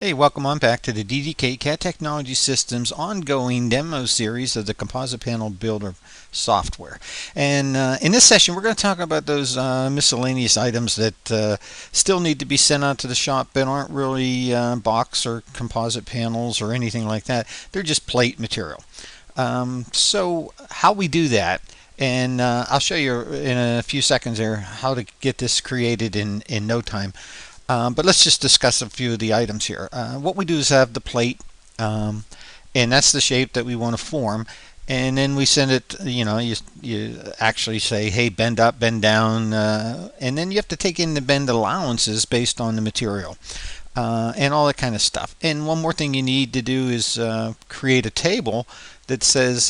Hey, welcome on back to the DDK CAD Technology Systems ongoing demo series of the Composite Panel Builder software. And in this session, we're going to talk about those miscellaneous items that still need to be sent out to the shop but aren't really box or composite panels or anything like that. They're just plate material. So how we do that, and I'll show you in a few seconds there how to get this created in no time. But let's just discuss a few of the items here. What we do is have the plate, and that's the shape that we want to form. And then we send it, you actually say, hey, bend up, bend down, and then you have to take in the bend allowances based on the material. And all that kind of stuff. And one more thing you need to do is create a table that says,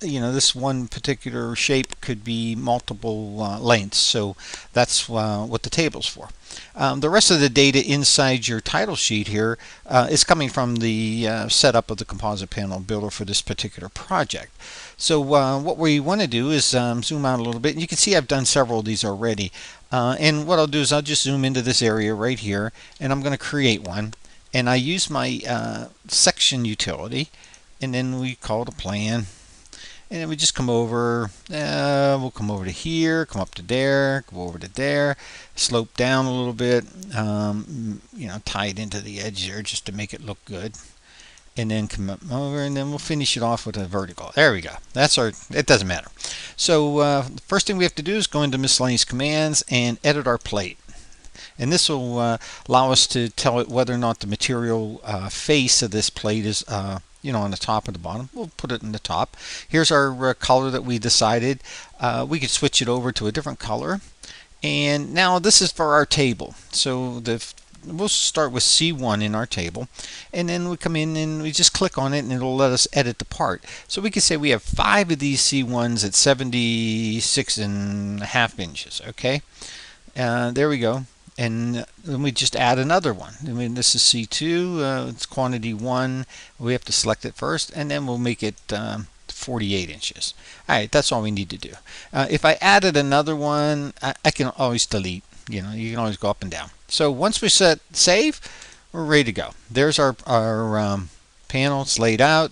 this one particular shape could be multiple lengths. So that's what the table's for. The rest of the data inside your title sheet here is coming from the setup of the composite panel builder for this particular project. So what we want to do is zoom out a little bit. And you can see I've done several of these already. And what I'll do is I'll just zoom into this area right here, and I'm going to create one. And I use my section utility, and then we call it a plan. And then we just come over, we'll come over to here, come up to there, go over to there, slope down a little bit, tie it into the edge there just to make it look good. And then come up over, and then we'll finish it off with a vertical. There we go. It doesn't matter. So the first thing we have to do is go into miscellaneous commands and edit our plate. And this will allow us to tell it whether or not the material face of this plate is on the top or the bottom. We'll put it in the top. Here's our color that we decided. We could switch it over to a different color. And now this is for our table. So we'll start with C1 in our table. And then we come in and we just click on it, and it'll let us edit the part. So we can say we have 5 of these C1s at 76.5 inches. Okay. There we go. And then we just add another one. I mean, this is C2, it's quantity 1. We have to select it first, and then we'll make it 48 inches. All right, that's all we need to do. If I added another one, I can always delete. You can always go up and down. So once we set save, we're ready to go. There's our panel. It's laid out,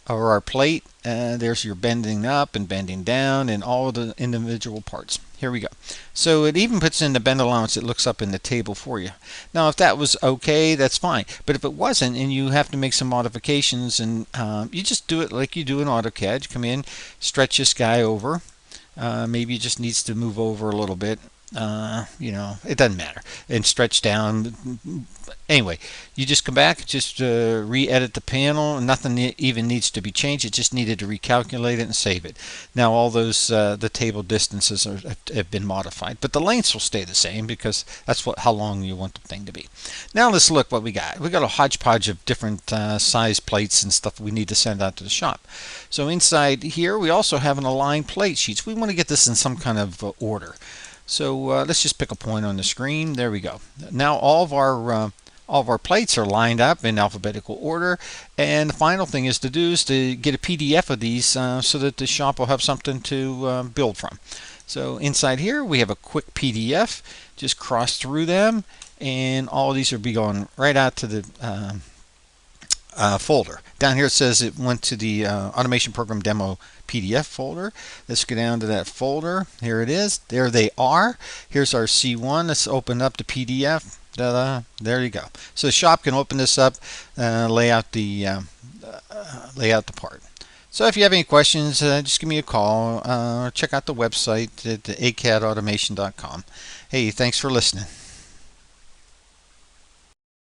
or our plate. There's your bending up and bending down and all of the individual parts. Here we go. So it even puts in the bend allowance. It looks up in the table for you. Now if that was okay, that's fine. But if it wasn't and you have to make some modifications, and you just do it like you do in AutoCAD. You come in, stretch this guy over. Maybe it just needs to move over a little bit. It doesn't matter. And stretch down. Anyway, you just come back, just re-edit the panel. Nothing even needs to be changed. It just needed to recalculate it and save it. Now all those the table distances have been modified, but the lengths will stay the same because that's how long you want the thing to be. Now let's look what we got. We got a hodgepodge of different size plates and stuff we need to send out to the shop. So inside here we also have an aligned plate sheets. We want to get this in some kind of order. So let's just pick a point on the screen. There we go. Now all of our plates are lined up in alphabetical order, and the final thing is to get a PDF of these so that the shop will have something to build from. So inside here we have a quick PDF. Just cross through them, and all of these will be going right out to the folder. Down here it says it went to the Automation Program Demo PDF folder. Let's go down to that folder. Here it is. There they are. Here's our C1. Let's open up the PDF. There you go. So the shop can open this up, lay out the part. So if you have any questions, just give me a call or check out the website at acadautomation.com. Hey, thanks for listening.